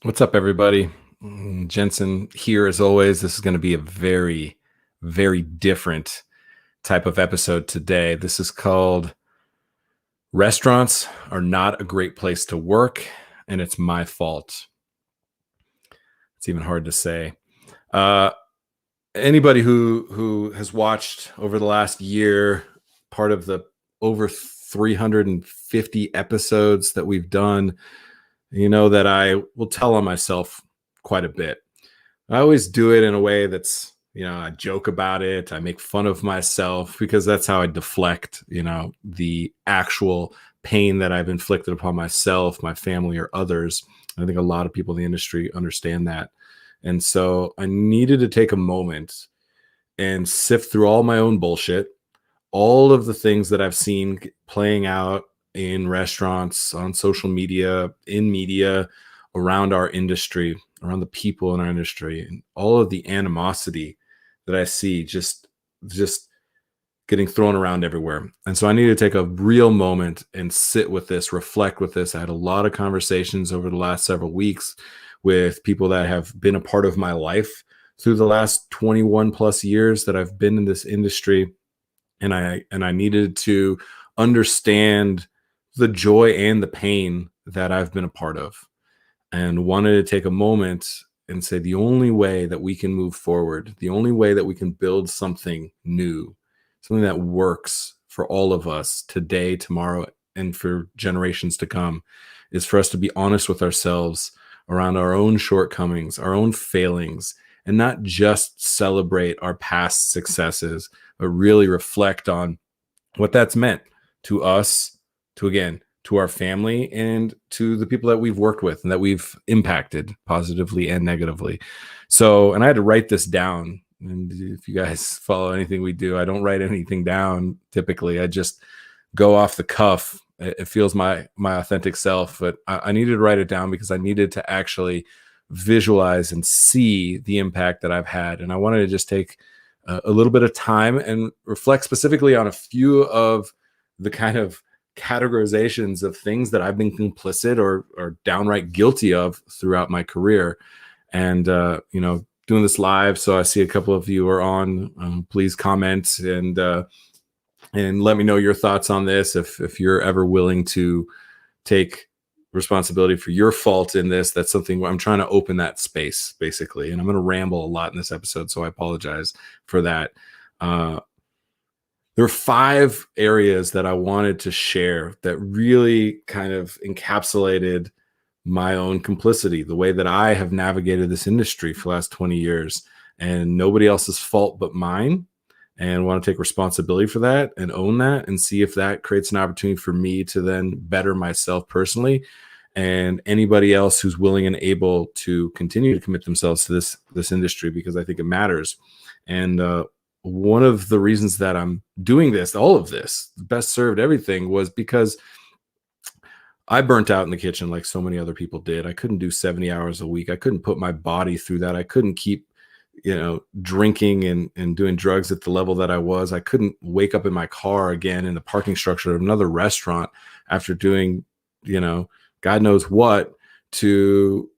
What's up, everybody? Jensen here as always. This is going to be a very, very different type of episode today. This is called Restaurants Are Not a Great Place to Work, and It's My Fault. It's even hard to say. Uh, Anybody who has watched over the last year, part of the over 350 episodes that we've done, you know that I will tell on myself quite a bit. I always do it in a way that's, I joke about it. I make fun of myself because that's how I deflect, the actual pain that I've inflicted upon myself, my family, or others. I think a lot of people in the industry understand that. And so I needed to take a moment and sift through all my own bullshit, all of the things that I've seen playing out in restaurants, on social media, in media, around our industry, around the people in our industry, and all of the animosity that I see just getting thrown around everywhere. And so I need to take a real moment and sit with this, reflect with this. I had a lot of conversations over the last several weeks with people that have been a part of my life through the last 21 plus years that I've been in this industry. And I needed to understand the joy and the pain that I've been a part of, and wanted to take a moment and say the only way that we can move forward, the only way that we can build something new, something that works for all of us today, tomorrow, and for generations to come, is for us to be honest with ourselves around our own shortcomings, our own failings, and not just celebrate our past successes, but really reflect on what that's meant to us, to our family, and to the people that we've worked with and that we've impacted positively and negatively. So, and I had to write this down. And if you guys follow anything we do, I don't write anything down typically. I just go off the cuff. It feels my authentic self, but I needed to write it down because I needed to actually visualize and see the impact that I've had. And I wanted to just take a little bit of time and reflect specifically on a few of the kind of categorizations of things that I've been complicit or downright guilty of throughout my career. And, doing this live. So I see a couple of you are on. Please comment and let me know your thoughts on this. If you're ever willing to take responsibility for your fault in this, that's something where I'm trying to open that space basically. And I'm going to ramble a lot in this episode, so I apologize for that. There are 5 areas that I wanted to share that really kind of encapsulated my own complicity, the way that I have navigated this industry for the last 20 years, and nobody else's fault but mine. And want to take responsibility for that and own that and see if that creates an opportunity for me to then better myself personally, and anybody else who's willing and able to continue to commit themselves to this industry, because I think it matters. And one of the reasons that I'm doing this, all of this, best served everything, was because I burnt out in the kitchen like so many other people did. I couldn't do 70 hours a week. I couldn't put my body through that. I couldn't keep, drinking and doing drugs at the level that I was. I couldn't wake up in my car again in the parking structure of another restaurant after doing, God knows what to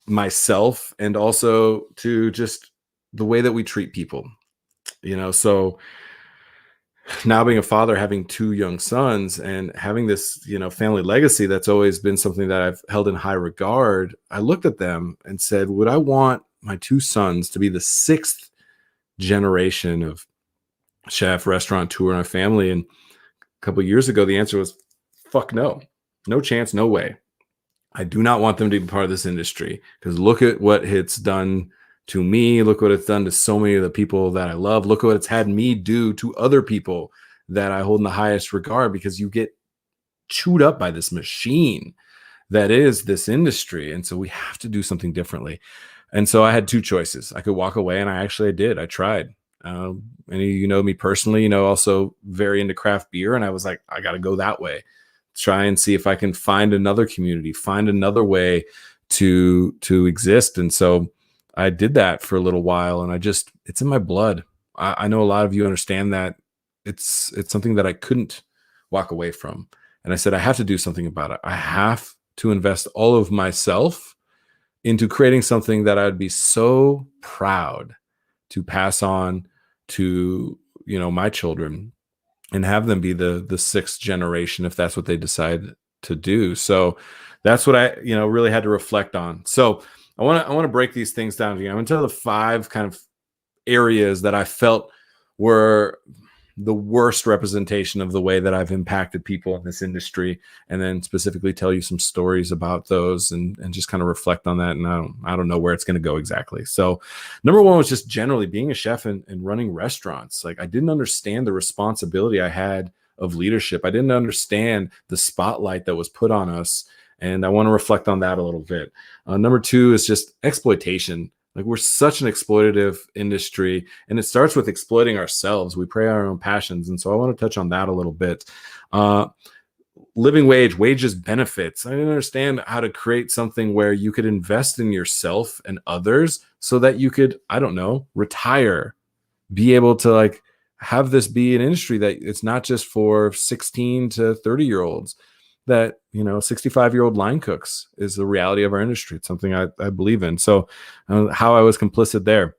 myself, and also to just the way that we treat people, so now being a father, having 2 young sons, and having this, family legacy that's always been something that I've held in high regard, I looked at them and said, would I want my 2 sons to be the 6th generation of chef, restaurateur in our family? And a couple of years ago, the answer was, fuck no. No chance, no way. I do not want them to be part of this industry, because look at what it's done to me. Look what it's done to so many of the people that I love. Look what it's had me do to other people that I hold in the highest regard, because you get chewed up by this machine that is this industry. And so we have to do something differently. And so I had 2 choices. I could walk away, and I did. I tried. And you know me personally, also very into craft beer. And I was like, I got to go that way. Try and see if I can find another community, find another way to exist. And so I did that for a little while, and it's in my blood. I know a lot of you understand that it's something that I couldn't walk away from. And I said, I have to do something about it. I have to invest all of myself into creating something that I'd be so proud to pass on to, my children, and have them be the sixth generation if that's what they decide to do. So that's what I, really had to reflect on. So I want to break these things down to you. I'm going to tell the 5 kind of areas that I felt were the worst representation of the way that I've impacted people in this industry, and then specifically tell you some stories about those and just kind of reflect on that. And I don't know where it's going to go exactly. So number 1 was just generally being a chef and running restaurants. Like, I didn't understand the responsibility I had of leadership. I didn't understand the spotlight that was put on us. And I want to reflect on that a little bit. Number 2 is just exploitation. Like, we're such an exploitative industry, and it starts with exploiting ourselves. We prey on our own passions. And so I want to touch on that a little bit. Living wage, wages, benefits. I didn't understand how to create something where you could invest in yourself and others so that you could, I don't know, retire, be able to like have this be an industry that it's not just for 16 to 30-year-olds, that 65-year-old line cooks is the reality of our industry. It's something I believe in. So how I was complicit there.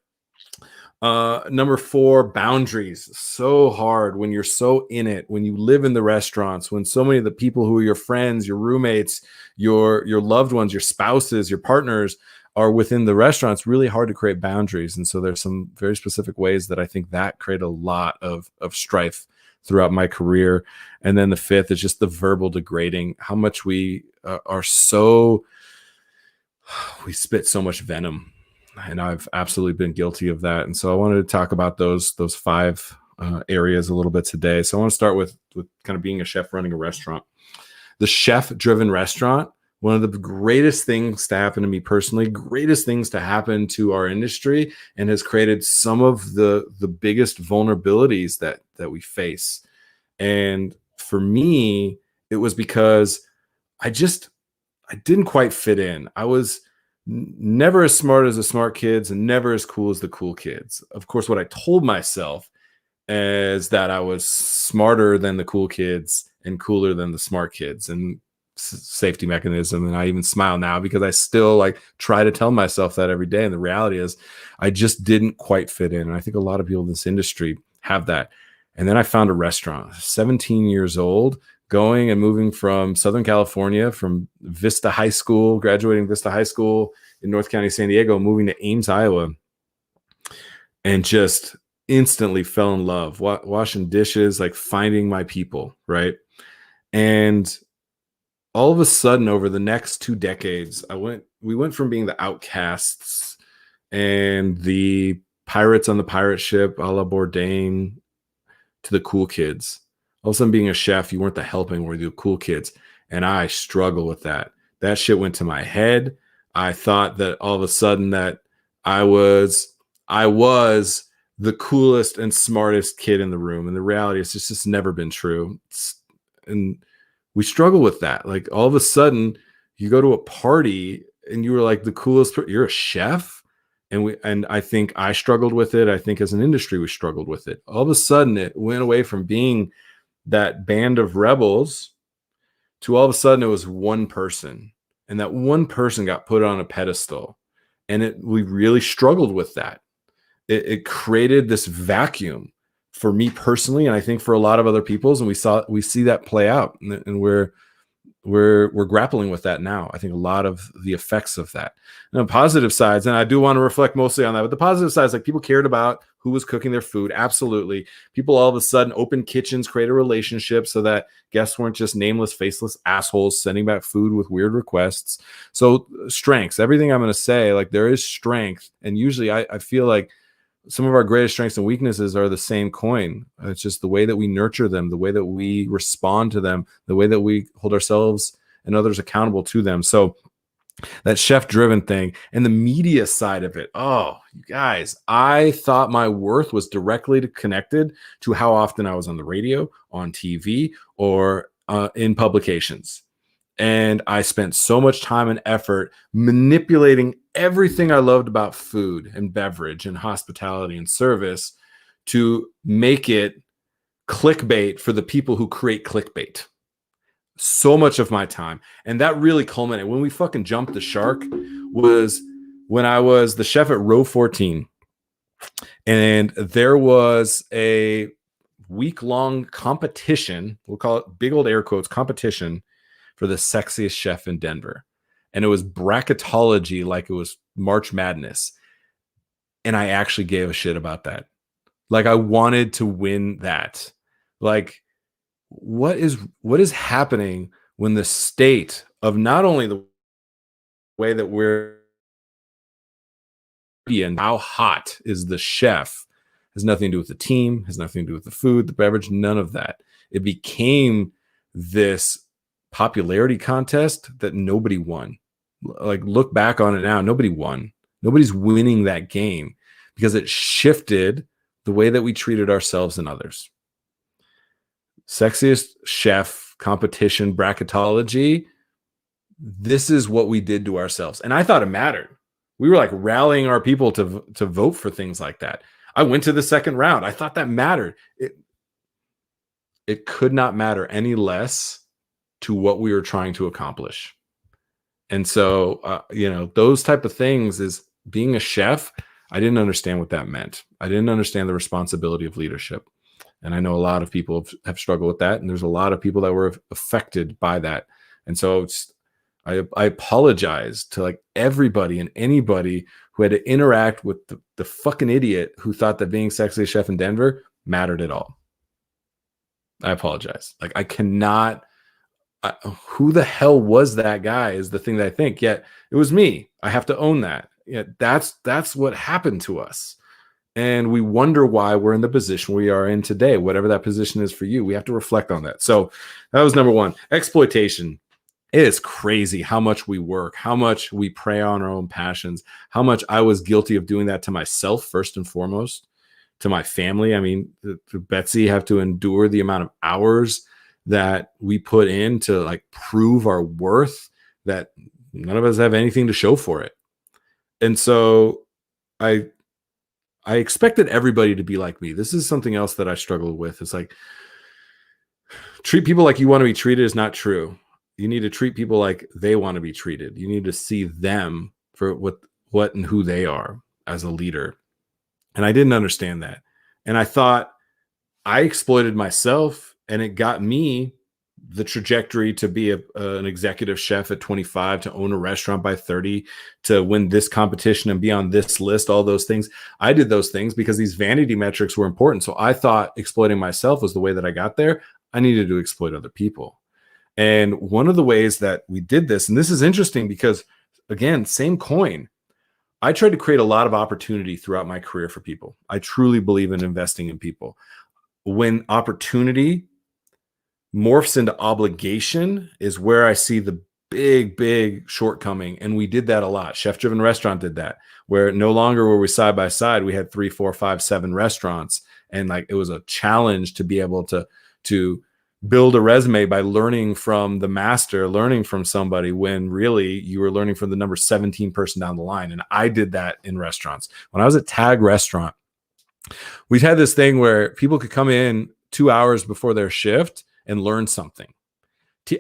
Number 4, boundaries. So hard when you're so in it, when you live in the restaurants, when so many of the people who are your friends, your roommates, your loved ones, your spouses, your partners are within the restaurants. Really hard to create boundaries. And so there's some very specific ways that I think that create a lot of strife throughout my career. And then the 5th is just the verbal degrading, how much we we spit so much venom. And I've absolutely been guilty of that. And so I wanted to talk about those 5 areas a little bit today. So I want to start with kind of being a chef running a restaurant. The chef-driven restaurant, one of the greatest things to happen to me personally, greatest things to happen to our industry, and has created some of the biggest vulnerabilities that we face. And for me, it was because I didn't quite fit in. I was never as smart as the smart kids and never as cool as the cool kids. Of course, what I told myself is that I was smarter than the cool kids and cooler than the smart kids, and safety mechanism. And I even smile now because I still like try to tell myself that every day. And the reality is I just didn't quite fit in. And I think a lot of people in this industry have that. And then I found a restaurant, 17 years old, going and moving from Southern California, from Vista High School, graduating Vista High School in North County, San Diego, moving to Ames, Iowa, and just instantly fell in love, washing dishes, like finding my people, right? And all of a sudden, over the next 2 decades, we went from being the outcasts and the pirates on the pirate ship, a la Bourdain, to the cool kids. All of a sudden, being a chef, you weren't the helping, were the cool kids. And I struggle with that. That shit went to my head. I thought that all of a sudden that I was the coolest and smartest kid in the room. And the reality is it's just never been true. And we struggle with that. Like, all of a sudden you go to a party and you were like the coolest, you're a chef. And I think I struggled with it. I think as an industry, we struggled with it. All of a sudden it went away from being that band of rebels to all of a sudden it was one person, and that one person got put on a pedestal. And we really struggled with that. It created this vacuum for me personally, and I think for a lot of other people's, and we see that play out, and we're grappling with that now. I think a lot of the effects of that. Now, positive sides, and I do want to reflect mostly on that, but the positive sides, like, people cared about who was cooking their food. Absolutely. People all of a sudden opened kitchens, created relationships so that guests weren't just nameless, faceless assholes sending back food with weird requests. So strengths, everything I'm going to say, like, there is strength. And usually I feel like some of our greatest strengths and weaknesses are the same coin. It's just the way that we nurture them, the way that we respond to them, the way that we hold ourselves and others accountable to them. So that chef-driven thing and the media side of it. Oh, you guys, I thought my worth was directly connected to how often I was on the radio, on TV, or in publications. And I spent so much time and effort manipulating everything I loved about food and beverage and hospitality and service to make it clickbait for the people who create clickbait. So much of my time. And that really culminated when we fucking jumped the shark. was when I was the chef at row 14, and there was a week-long competition. We'll call it big old air quotes competition for the sexiest chef in Denver. And it was bracketology like it was March Madness. And I actually gave a shit about that. Like, I wanted to win that. Like, what is happening when the state of not only the way that we're and how hot is the chef has nothing to do with the team, has nothing to do with the food, the beverage, none of that. It became this popularity contest that nobody won. Like, look back on it now, nobody won. Nobody's winning that game because it shifted the way that we treated ourselves and others. Sexiest chef competition bracketology. This is what we did to ourselves. And I thought it mattered. We were like rallying our people to vote for things like that. I went to the second round. I thought that mattered. It could not matter any less to what we were trying to accomplish. And so, those type of things is being a chef. I didn't understand what that meant. I didn't understand the responsibility of leadership. And I know a lot of people have struggled with that. And there's a lot of people that were affected by that. And so I apologize to like everybody and anybody who had to interact with the fucking idiot who thought that being sexiest chef in Denver mattered at all. I apologize. Like, I cannot. Who the hell was that guy is the thing that I think. Yet it was me. I have to own that. Yet that's what happened to us. And we wonder why we're in the position we are in today, whatever that position is for you. We have to reflect on that. So that was number one. Exploitation. It is crazy how much we work, how much we prey on our own passions, how much I was guilty of doing that to myself, first and foremost, to my family. I mean, to Betsy, have to endure the amount of hours that we put in to like prove our worth, that none of us have anything to show for it. And so I expected everybody to be like me. This is something else that I struggle with. It's like, treat people like you want to be treated is not true. You need to treat people like they want to be treated. You need to see them for what and who they are as a leader. And I didn't understand that. And I thought I exploited myself, and it got me the trajectory to be an executive chef at 25, to own a restaurant by 30, to win this competition and be on this list, all those things. I did those things because these vanity metrics were important. So I thought exploiting myself was the way that I got there. I needed to exploit other people. And one of the ways that we did this, and this is interesting because, again, same coin, I tried to create a lot of opportunity throughout my career for people. I truly believe in investing in people. When opportunity morphs into obligation is where I see the big shortcoming. And we did that a lot. Chef Driven Restaurant did that, where no longer were we side by side. We had 3, 4, 5, 7 restaurants. And like, it was a challenge to be able to build a resume by learning from the master, learning from somebody, when really you were learning from the number 17 person down the line. And I did that in restaurants. When I was at Tag Restaurant, we had this thing where people could come in 2 hours before their shift and learn something.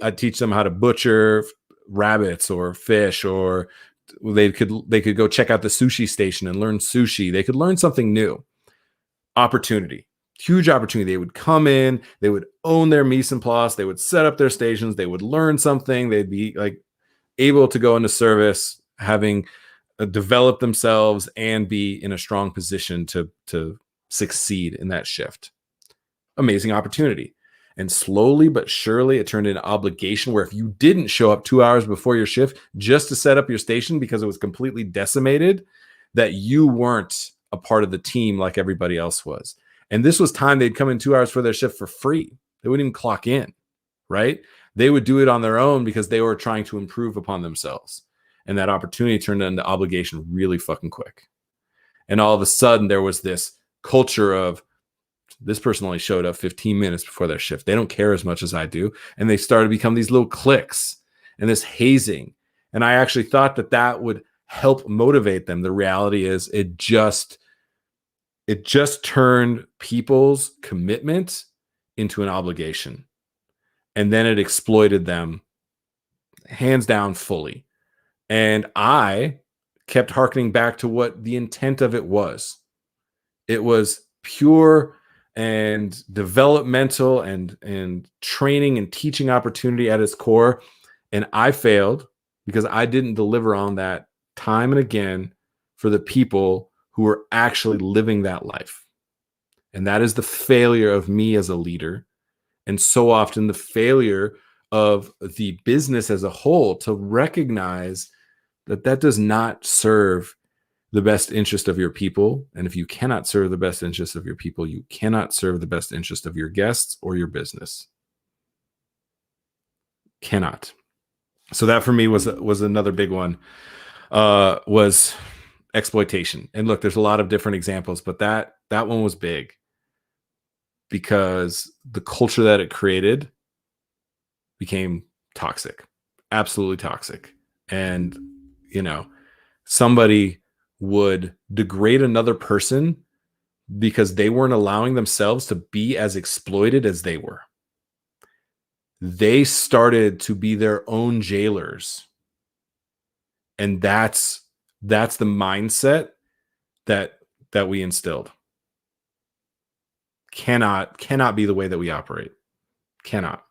I'd teach them how to butcher rabbits or fish, or they could go check out the sushi station and learn sushi. They could learn something new. Opportunity. Huge opportunity. They would come in, they would own their mise en place, they would set up their stations, they would learn something, they'd be like able to go into service, having developed themselves and be in a strong position to succeed in that shift. Amazing opportunity. And slowly but surely it turned into obligation, where if you didn't show up 2 hours before your shift just to set up your station because it was completely decimated, that you weren't a part of the team like everybody else was. And this was time they'd come in 2 hours for their shift for free. They wouldn't even clock in, right? They would do it on their own because they were trying to improve upon themselves. And that opportunity turned into obligation really fucking quick. And all of a sudden there was this culture of, this person only showed up 15 minutes before their shift. They don't care as much as I do. And they started to become these little cliques and this hazing. And I actually thought that would help motivate them. The reality is it just turned people's commitment into an obligation. And then it exploited them hands down fully. And I kept harkening back to what the intent of it was. It was pure and developmental and training and teaching opportunity at its core. And I failed because I didn't deliver on that time and again for the people who were actually living that life. And that is the failure of me as a leader. And so often the failure of the business as a whole to recognize that that does not serve the best interest of your people. And if you cannot serve the best interest of your people, you cannot serve the best interest of your guests or your business. Cannot. So that for me was another big one, was exploitation. And look, there's a lot of different examples, but that one was big because the culture that it created became toxic, absolutely toxic. And, somebody would degrade another person because they weren't allowing themselves to be as exploited as they were. They started to be their own jailers. And that's the mindset that we instilled. Cannot be the way that we operate. Cannot.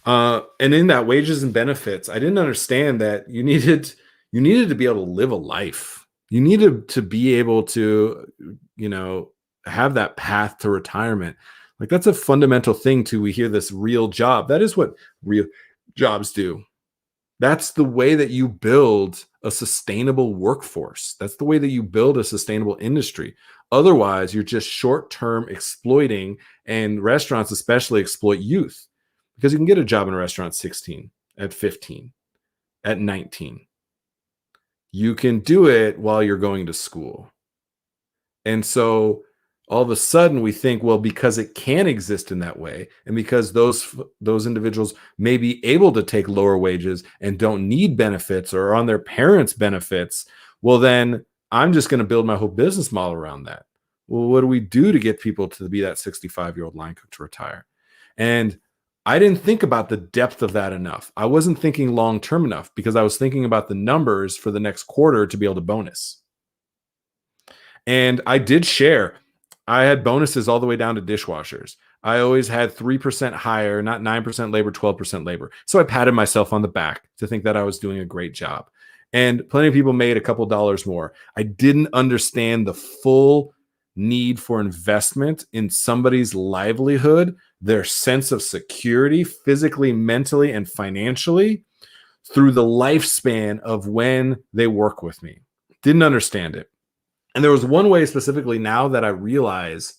And in that wages and benefits, I didn't understand that you needed to be able to live a life. You needed to be able to, have that path to retirement. Like that's a fundamental thing too. We hear this real job. That is what real jobs do. That's the way that you build a sustainable workforce. That's the way that you build a sustainable industry. Otherwise, you're just short-term exploiting, and restaurants especially exploit youth because you can get a job in a restaurant at 16, at 15, at 19. You can do it while you're going to school. And so all of a sudden we think, well, because it can exist in that way, and because those individuals may be able to take lower wages and don't need benefits or are on their parents' benefits, well, then I'm just going to build my whole business model around that. Well, what do we do to get people to be that 65-year-old line cook to retire? And I didn't think about the depth of that enough. I wasn't thinking long-term enough because I was thinking about the numbers for the next quarter to be able to bonus. And I did share. I had bonuses all the way down to dishwashers. I always had 3% higher, not 9% labor, 12% labor. So I patted myself on the back to think that I was doing a great job. And plenty of people made a couple dollars more. I didn't understand the full need for investment in somebody's livelihood, their sense of security, physically, mentally, and financially through the lifespan of when they work with me. Didn't understand it. And there was one way specifically now that I realize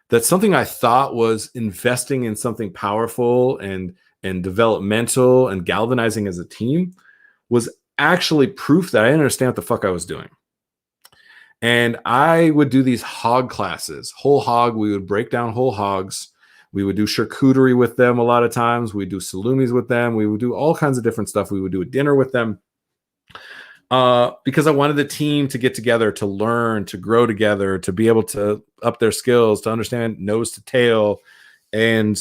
that something I thought was investing in something powerful and developmental and galvanizing as a team was actually proof that I didn't understand what the fuck I was doing. And I would do these hog classes, whole hog. We would break down whole hogs. We would do charcuterie with them a lot of times. We would do salumis with them. We would do all kinds of different stuff. We would do a dinner with them. Because I wanted the team to get together, to learn, to grow together, to be able to up their skills, to understand nose to tail. And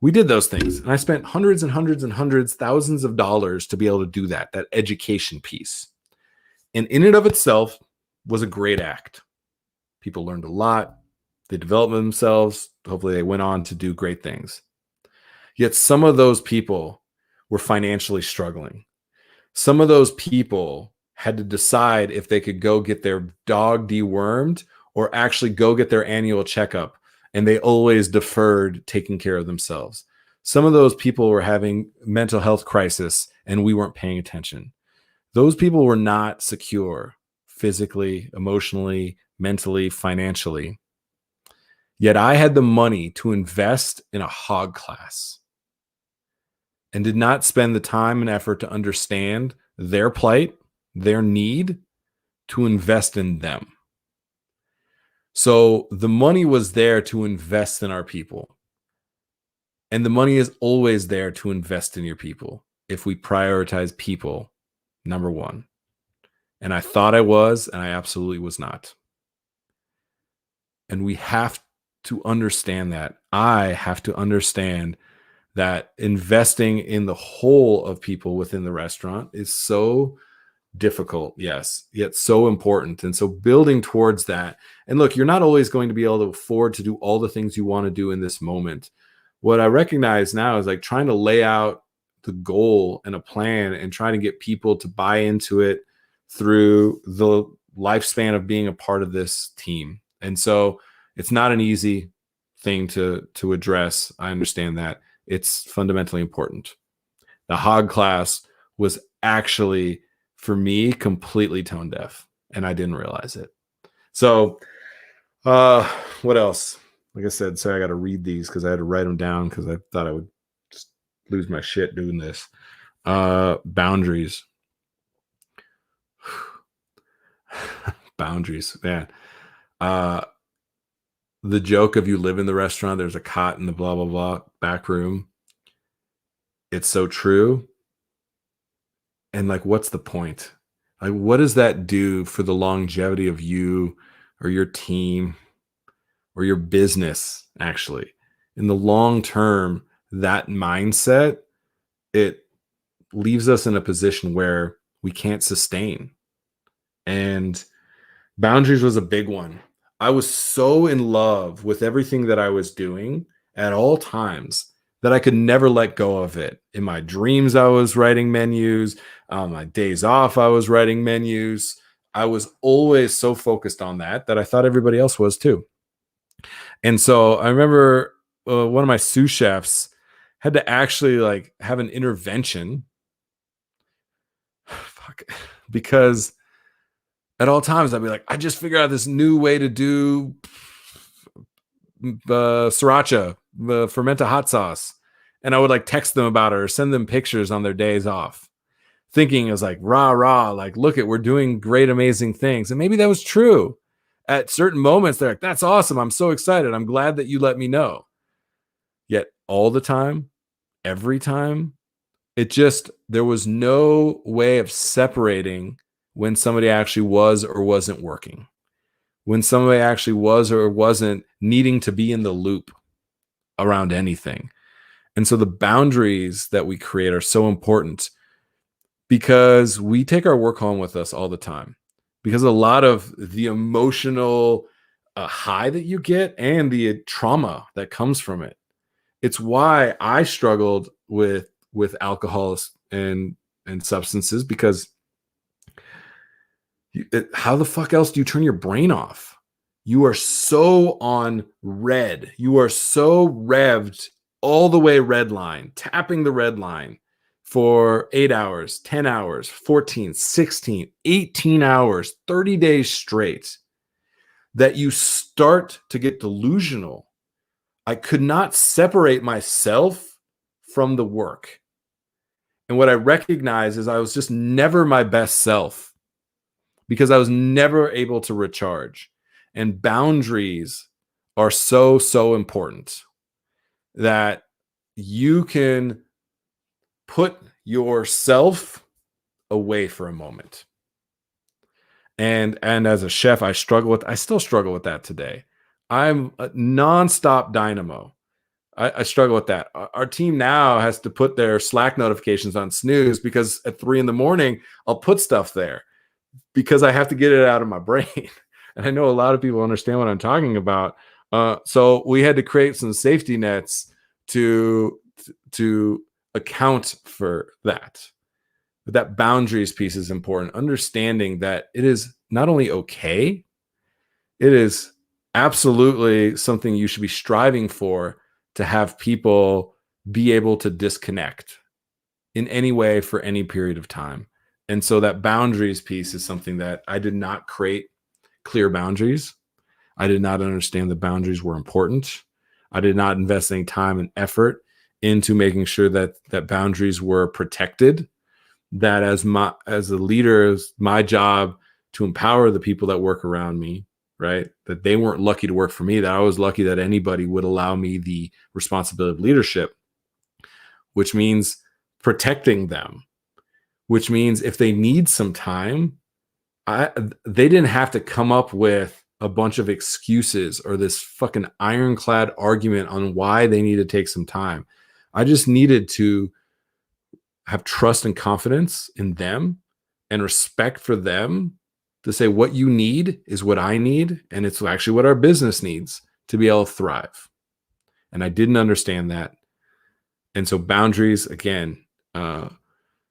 we did those things. And I spent hundreds and hundreds and hundreds, thousands of dollars to be able to do that education piece. And in and of itself was a great act. People learned a lot. They developed themselves. Hopefully they went on to do great things. Yet some of those people were financially struggling. Some of those people had to decide if they could go get their dog dewormed or actually go get their annual checkup. And they always deferred taking care of themselves. Some of those people were having mental health crisis and we weren't paying attention. Those people were not secure physically, emotionally, mentally, financially. Yet I had the money to invest in a hog class and did not spend the time and effort to understand their plight, their need, to invest in them. So the money was there to invest in our people. And the money is always there to invest in your people if we prioritize people, number one. And I thought I was, and I absolutely was not. And we have to understand that. I have to understand that investing in the whole of people within the restaurant is so difficult, yes, yet so important. And so building towards that. And look, you're not always going to be able to afford to do all the things you want to do in this moment. What I recognize now is like trying to lay out the goal and a plan and trying to get people to buy into it through the lifespan of being a part of this team. And so it's not an easy thing to address. I understand that. It's fundamentally important. The hog class was actually, for me, completely tone deaf, and I didn't realize it. So what else? Like I said, sorry, I got to read these because I had to write them down because I thought I would just lose my shit doing this. Boundaries. Boundaries, man. The joke of you live in the restaurant, there's a cot in the blah blah blah back room. It's so true. And like, what's the point? Like, what does that do for the longevity of you or your team or your business? Actually, in the long term, that mindset, it leaves us in a position where we can't sustain. And boundaries was a big one. I was so in love with everything that I was doing at all times that I could never let go of it. In my dreams, I was writing menus. On my days off, I was writing menus. I was always so focused on that I thought everybody else was too. And so I remember one of my sous chefs had to actually like have an intervention. Fuck, because at all times I'd be like, I just figured out this new way to do sriracha, fermenta hot sauce. And I would like text them about it or send them pictures on their days off, thinking it was like, rah, like, look at, we're doing great, amazing things. And maybe that was true. At certain moments, they're like, that's awesome. I'm so excited. I'm glad that you let me know. Yet all the time, every time, there was no way of separating when somebody actually was or wasn't working, when somebody actually was or wasn't needing to be in the loop around anything. And so the boundaries that we create are so important because we take our work home with us all the time, because a lot of the emotional high that you get and the trauma that comes from it. It's why I struggled with alcohol and substances, because how the fuck else do you turn your brain off? You are so on red. You are so revved all the way red line, tapping the red line for 8 hours, 10 hours, 14, 16, 18 hours, 30 days straight, that you start to get delusional. I could not separate myself from the work. And what I recognize is I was just never my best self because I was never able to recharge. And boundaries are so, so important that you can put yourself away for a moment. And as a chef, I still struggle with that today. I'm a nonstop dynamo. I struggle with that. Our team now has to put their Slack notifications on snooze because at 3 a.m, I'll put stuff there because I have to get it out of my brain. And I know a lot of people understand what I'm talking about. So we had to create some safety nets to account for that. But that boundaries piece is important. Understanding that it is not only okay, it is absolutely something you should be striving for, to have people be able to disconnect in any way for any period of time. And so that boundaries piece is something that I did not create clear boundaries. I did not understand the boundaries were important. I did not invest any time and effort into making sure that boundaries were protected. That as a leader, it's my job to empower the people that work around me, right? That they weren't lucky to work for me, that I was lucky that anybody would allow me the responsibility of leadership, which means protecting them, which means if they need some time, they didn't have to come up with a bunch of excuses or this fucking ironclad argument on why they need to take some time. I just needed to have trust and confidence in them and respect for them to say what you need is what I need. And it's actually what our business needs to be able to thrive. And I didn't understand that. And so boundaries, again,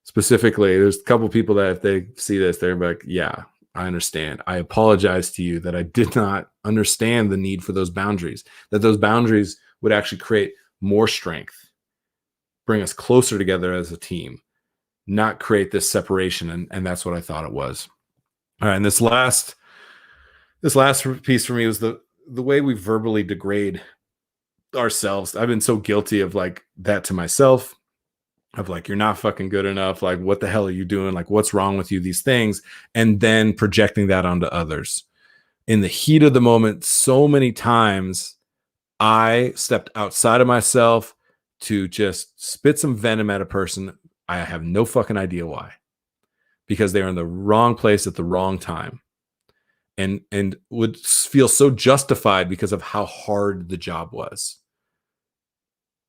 specifically, there's a couple people that if they see this, they're like, yeah, I understand. I apologize to you that I did not understand the need for those boundaries, that those boundaries would actually create more strength, bring us closer together as a team, not create this separation. And that's what I thought it was. All right. And this last piece for me was the way we verbally degrade ourselves. I've been so guilty of like that to myself, of like, you're not fucking good enough. Like, what the hell are you doing? Like, what's wrong with you? These things. And then projecting that onto others. In the heat of the moment, so many times I stepped outside of myself to just spit some venom at a person. I have no fucking idea why, because they're in the wrong place at the wrong time, and would feel so justified because of how hard the job was.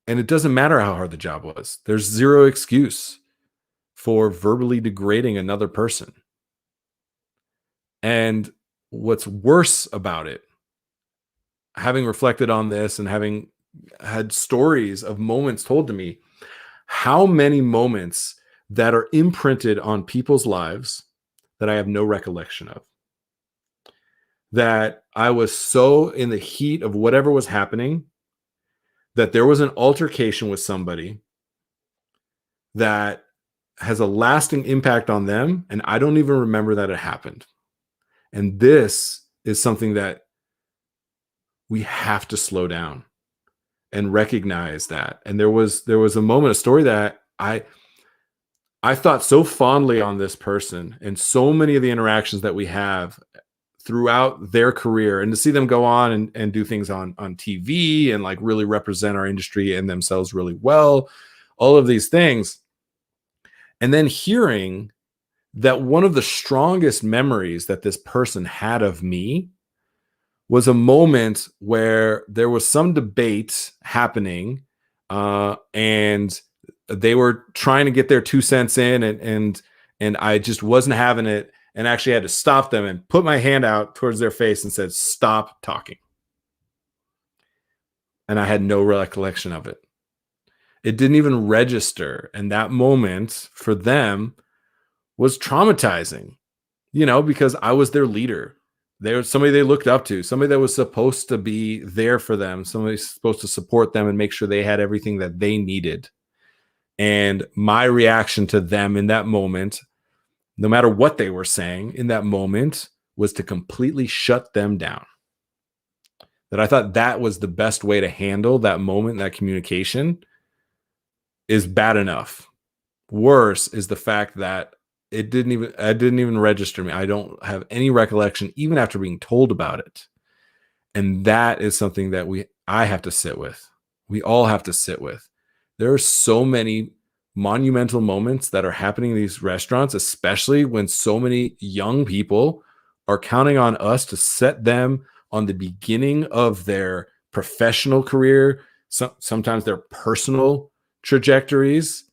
And it doesn't matter how hard the job was. There's zero excuse for verbally degrading another person. And what's worse about it, having reflected on this and having had stories of moments told to me, how many moments that are imprinted on people's lives that I have no recollection of. That I was so in the heat of whatever was happening that there was an altercation with somebody that has a lasting impact on them, and I don't even remember that it happened. And this is something that we have to slow down and recognize that. And there was a moment, a story that I thought so fondly on this person, and so many of the interactions that we have throughout their career, and to see them go on and do things on TV and like really represent our industry and themselves really well, all of these things. And then hearing that one of the strongest memories that this person had of me was a moment where there was some debate happening, and they were trying to get their 2 cents in, and I just wasn't having it, and actually had to stop them and put my hand out towards their face and said, "Stop talking." And I had no recollection of it. It didn't even register. And that moment for them was traumatizing, because I was their leader. They were somebody they looked up to, somebody that was supposed to be there for them, somebody supposed to support them and make sure they had everything that they needed. And my reaction to them in that moment, no matter what they were saying in that moment, was to completely shut them down. That I thought that was the best way to handle that moment, that communication is bad enough. Worse is the fact that it didn't even register me. I don't have any recollection, even after being told about it. And that is something that I have to sit with. We all have to sit with. There are so many monumental moments that are happening in these restaurants, especially when so many young people are counting on us to set them on the beginning of their professional career, sometimes their personal trajectories.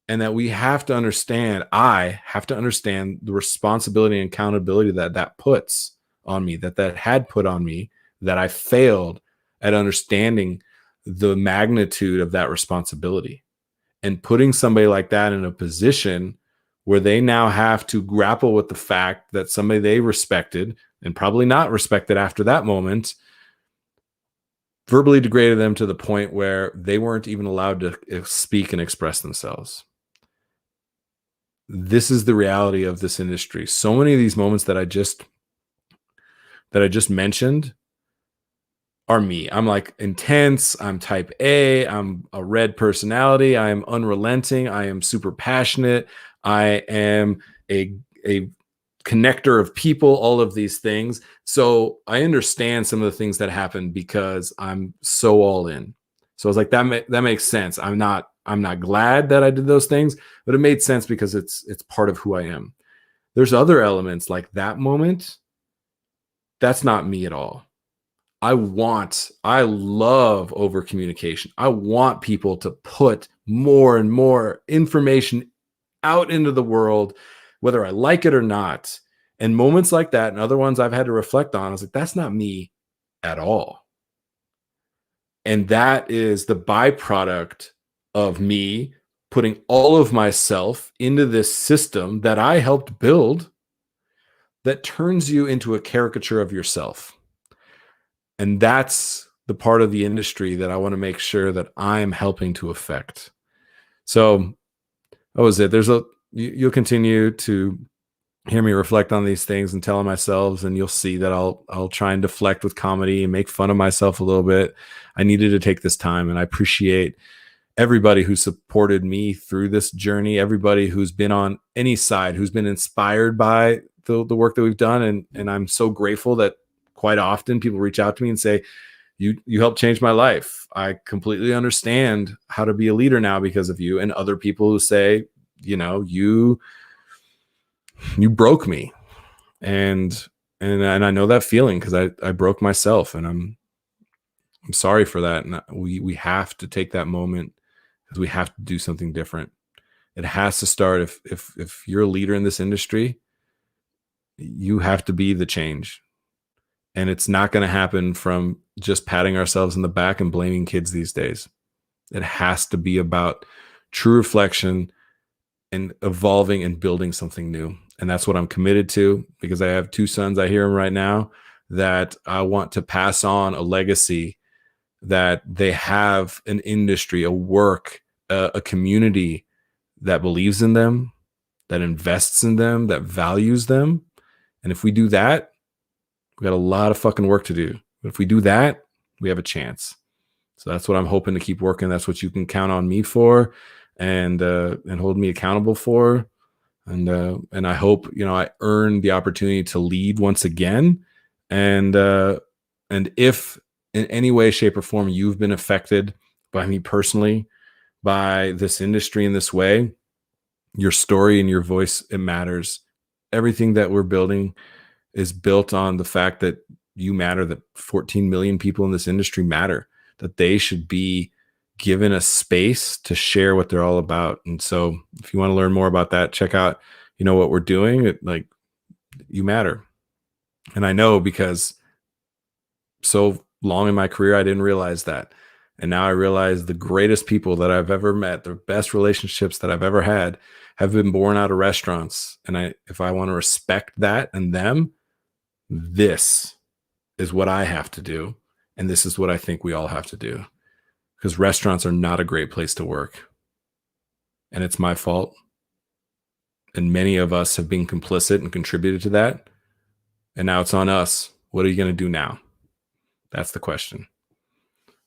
And that we have to understand, I have to understand the responsibility and accountability that puts on me, that had put on me, that I failed at understanding the magnitude of that responsibility. And putting somebody like that in a position where they now have to grapple with the fact that somebody they respected, and probably not respected after that moment, verbally degraded them to the point where they weren't even allowed to speak and express themselves. This is the reality of this industry. So many of these moments that I just mentioned are me. I'm like intense. I'm type A. I'm a red personality. I am unrelenting. I am super passionate. I am a connector of people, all of these things. So I understand some of the things that happen because I'm so all in. So I was like, that makes sense. I'm not glad that I did those things, but it made sense because it's part of who I am. There's other elements like that moment. That's not me at all. I love over communication. I want people to put more and more information out into the world whether I like it or not. And moments like that and other ones I've had to reflect on, I was like, that's not me at all. And that is the byproduct of me putting all of myself into this system that I helped build that turns you into a caricature of yourself. And that's the part of the industry that I want to make sure that I'm helping to affect. So that was it. You'll continue to hear me reflect on these things and tell myself, and you'll see that I'll try and deflect with comedy and make fun of myself a little bit. I needed to take this time, and I appreciate everybody who supported me through this journey, everybody who's been on any side, who's been inspired by the work that we've done. And I'm so grateful that quite often people reach out to me and say, you helped change my life. I completely understand how to be a leader now because of you. And other people who say, you broke me. And I know that feeling because I broke myself, and I'm sorry for that. And we have to take that moment because we have to do something different. It has to start. If you're a leader in this industry, you have to be the change. And it's not going to happen from just patting ourselves in the back and blaming kids these days. It has to be about true reflection and evolving and building something new. And that's what I'm committed to, because I have 2 sons. I hear them right now, that I want to pass on a legacy, that they have an industry, a work, a community that believes in them, that invests in them, that values them. And if we do that, we got a lot of fucking work to do. But if we do that, we have a chance. So that's what I'm hoping to keep working. That's what you can count on me for, and hold me accountable for. And I hope, I earned the opportunity to lead once again. And if in any way, shape, or form you've been affected by me personally, by this industry in this way, your story and your voice, it matters. Everything that we're building is built on the fact that you matter, that 14 million people in this industry matter, that they should be given a space to share what they're all about. And so if you want to learn more about that, check out, what we're doing. You matter. And I know, because so long in my career, I didn't realize that. And now I realize the greatest people that I've ever met, the best relationships that I've ever had, have been born out of restaurants. And if I want to respect that and them, this is what I have to do. And this is what I think we all have to do, because restaurants are not a great place to work. And it's my fault. And many of us have been complicit and contributed to that. And now it's on us. What are you going to do now? That's the question.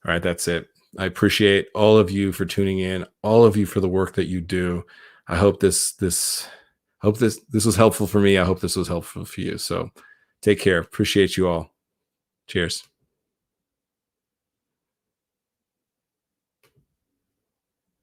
All right, that's it. I appreciate all of you for tuning in, all of you for the work that you do. I hope this was helpful for me. I hope this was helpful for you. So take care. Appreciate you all. Cheers.